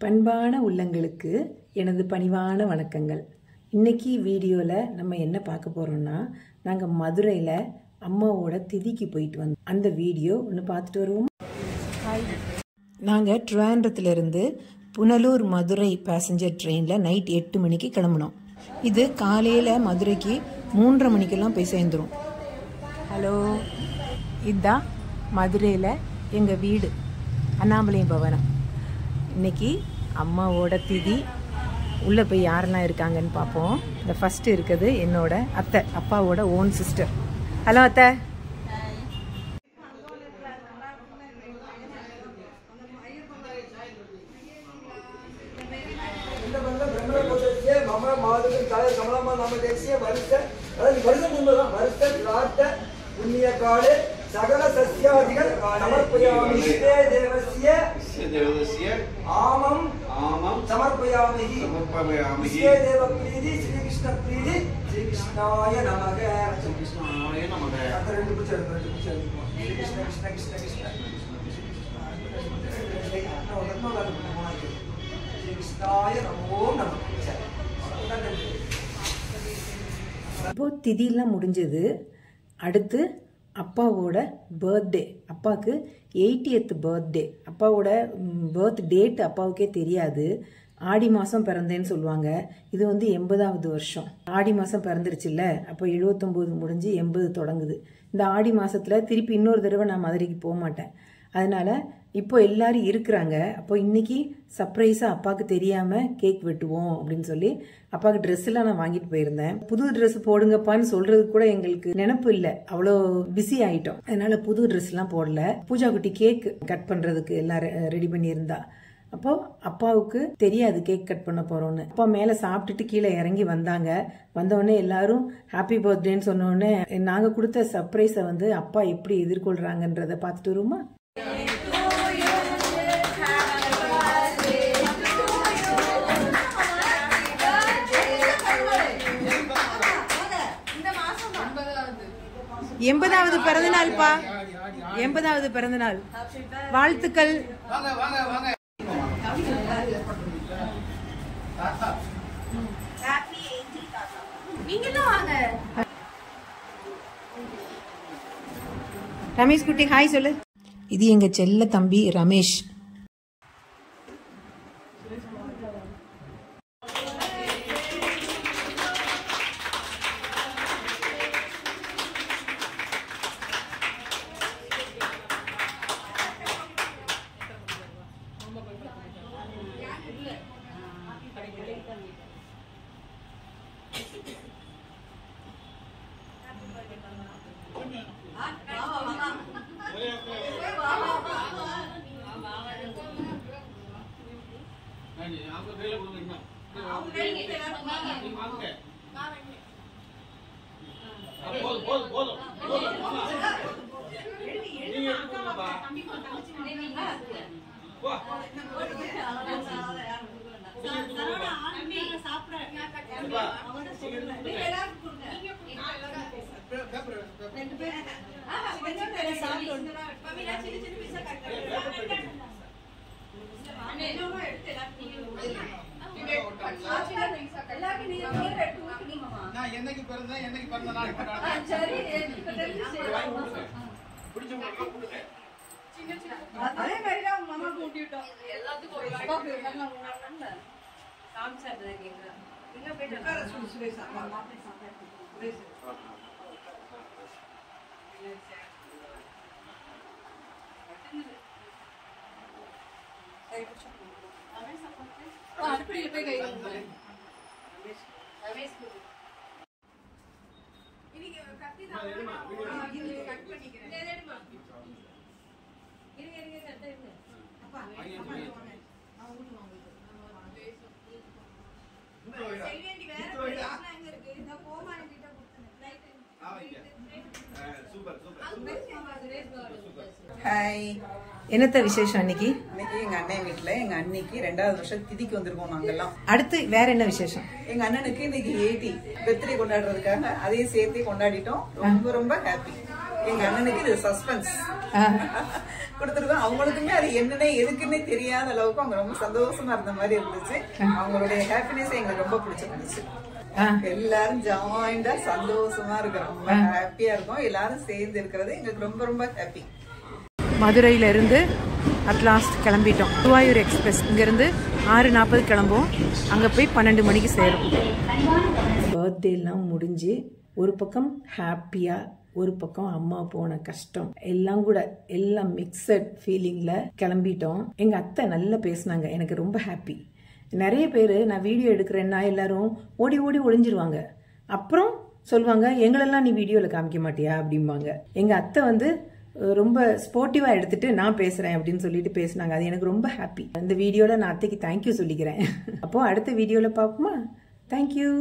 பண்பான உள்ளங்களுக்கு எனது பணிவான வணக்கங்கள். இன்னைக்கு வீடியோவில் நம்ம என்ன பார்க்க போகிறோம்னா, நாங்கள் மதுரையில் அம்மாவோட திதிக்கு போயிட்டு வந்தோம். அந்த வீடியோ ஒன்று பார்த்துட்டு வருவோம். நாங்கள் ட்ரிவாண்ட்ரத்துலேருந்து புனலூர் மதுரை பேசஞ்சர் ட்ரெயினில் நைட் 8 மணிக்கு கிளம்பினோம். இது காலையில் மதுரைக்கு 3:30 மணிக்கெல்லாம் போய் சேர்ந்துடும். ஹலோ, இதுதான் மதுரையில் எங்கள் வீடு, அண்ணாமலையம் பவனம். இன்னைக்கு அம்மாவோட திதி. உள்ளே போய் யாரெல்லாம் இருக்காங்கன்னு பார்ப்போம். இந்த ஃபஸ்ட்டு இருக்குது என்னோட அத்தை, அப்பாவோட ஓன் சிஸ்டர். ஹலோ அத்தை. சகல சஸ்யாதிகள் சமர்ப்பயாமி தேவஸ்ய ஆமம் சமர்ப்பயாமி தேவ பிரீதி ஸ்ரீ கிருஷ்ண பிரீதி ஸ்ரீ கிருஷ்ணாய நமக. ஸ்ரீ கிருஷ்ணாய நமக. ரெண்டு பிடிச்சு ஸ்ரீ கிருஷ்ண கிருஷ்ண கிருஷ்ண கிருஷ்ண ஸ்ரீ கிருஷ்ணாய நமோ நமக. இப்போ திதியெல்லாம் முடிஞ்சது. அடுத்து அப்பாவோட பர்த்டே. அப்பாவுக்கு 80th பர்த்டே. அப்பாவோட பர்த் டேட் அப்பாவுக்கே தெரியாது. ஆடி மாதம் பிறந்தேன்னு சொல்லுவாங்க. இது 80வது வருஷம். ஆடி மாதம் பிறந்துருச்சுல்ல, அப்போ 79 முடிஞ்சு 80 தொடங்குது. இந்த ஆடி மாதத்தில் திருப்பி இன்னொரு தடவை நான் மதுரைக்கு போக மாட்டேன். அதனால இப்போ எல்லாரும் இருக்கிறாங்க. அப்போ இன்னைக்கு சர்ப்ரைஸாக அப்பாவுக்கு தெரியாமல் கேக் வெட்டுவோம் அப்படின்னு சொல்லி அப்பாவுக்கு ட்ரெஸ் எல்லாம் நான் வாங்கிட்டு போயிருந்தேன். புது ட்ரெஸ் போடுங்கப்பான்னு சொல்றதுக்கு கூட எங்களுக்கு நினைப்பு இல்லை, அவ்வளோ பிஸி ஆயிட்டோம். அதனால புது ட்ரெஸ் எல்லாம் போடல. பூஜா குட்டி கேக் கட் பண்றதுக்கு எல்லாம் ரெடி பண்ணியிருந்தா. அப்போ அப்பாவுக்கு தெரியாது கேக் கட் பண்ண போறோம்னு. அப்பா மேல சாப்பிட்டுட்டு கீழே இறங்கி வந்தாங்க. வந்தோடனே எல்லாரும் ஹாப்பி பர்த்டேன்னு சொன்னோடனே நாங்க கொடுத்த சர்ப்ரைஸை அப்பா எப்படி எதிர்கொள்றாங்கன்றத பார்த்துட்டு வருமா? எண்பதாவது பிறந்தநாள்ப்பா, 80வது பிறந்தநாள். வாழ்த்துக்கள். ரமேஷ் குட்டி ஹாய் சொல்லு. இது எங்க செல்ல தம்பி ரமேஷ். என்னத்த விசேஷம் இன்னைக்கு? எங்க அண்ணன் வீட்டுல எங்க அன்னைக்கு 2வது வருஷம் திதிக்கு வந்திருக்கோம் நாங்கெல்லாம். அடுத்து வேற என்ன விசேஷம்? எங்க அண்ணனுக்கு இன்னைக்கு 80 பர்த்டே கொண்டாடுறதுக்காக அதையும் சேர்த்து கொண்டாடிட்டோம். ரொம்ப ரொம்ப ஹாப்பி. எங்க அண்ணனுக்கு இது சஸ்பென்ஸ். கொடுத்துருக்கோம். அவங்களுக்குமே அது என்னன்னே எதுக்குன்னே தெரியாத அளவுக்கு அவங்க ரொம்ப சந்தோஷமா இருந்த மாதிரி இருந்துச்சு. அவங்களுடைய ஹாப்பினஸ் எங்களுக்கு ரொம்ப பிடிச்சிருந்துச்சு. எல்லாரும் ஜாயிண்டா சந்தோஷமா இருக்கிறோம், ரொம்ப ஹாப்பியா இருக்கும். எல்லாரும் சேர்ந்து இருக்கிறது எங்களுக்கு ரொம்ப ரொம்ப ஹாப்பி. மதுரையில இருந்து அட்லாஸ்ட் கிளம்பிட்டோம். குருவாயூர் எக்ஸ்பிரஸ் இங்கேருந்து 6:40 கிளம்புவோம். அங்கே போய் 12 மணிக்கு சேரும். பர்த்டேலாம் முடிஞ்சு ஒரு பக்கம் ஹாப்பியாக, ஒரு பக்கம் அம்மா போன கஷ்டம் எல்லாம் கூட எல்லாம் மிக்சட் ஃபீலிங்கில் கிளம்பிட்டோம். எங்கள் அத்தை நல்லா பேசினாங்க, எனக்கு ரொம்ப ஹாப்பி. நிறைய பேர் நான் வீடியோ எடுக்கிறேன்னா எல்லாரும் ஓடி ஓடி ஒளிஞ்சிருவாங்க. அப்புறம் சொல்லுவாங்க, எங்களெல்லாம் நீ வீடியோவில் காமிக்க மாட்டியா அப்படிம்பாங்க. எங்கள் அத்தை ரொம்ப ஸ்போர்ட்டிவா எடுத்துட்டு நான் பேசுறேன் அப்படின்னு சொல்லிட்டு பேசினாங்க. அது எனக்கு ரொம்ப ஹாப்பி. இந்த வீடியோல நான் அத்தைக்கு தேங்க்யூ சொல்லிக்கிறேன். அப்போ அடுத்த வீடியோல பார்ப்போமா? தேங்க்யூ.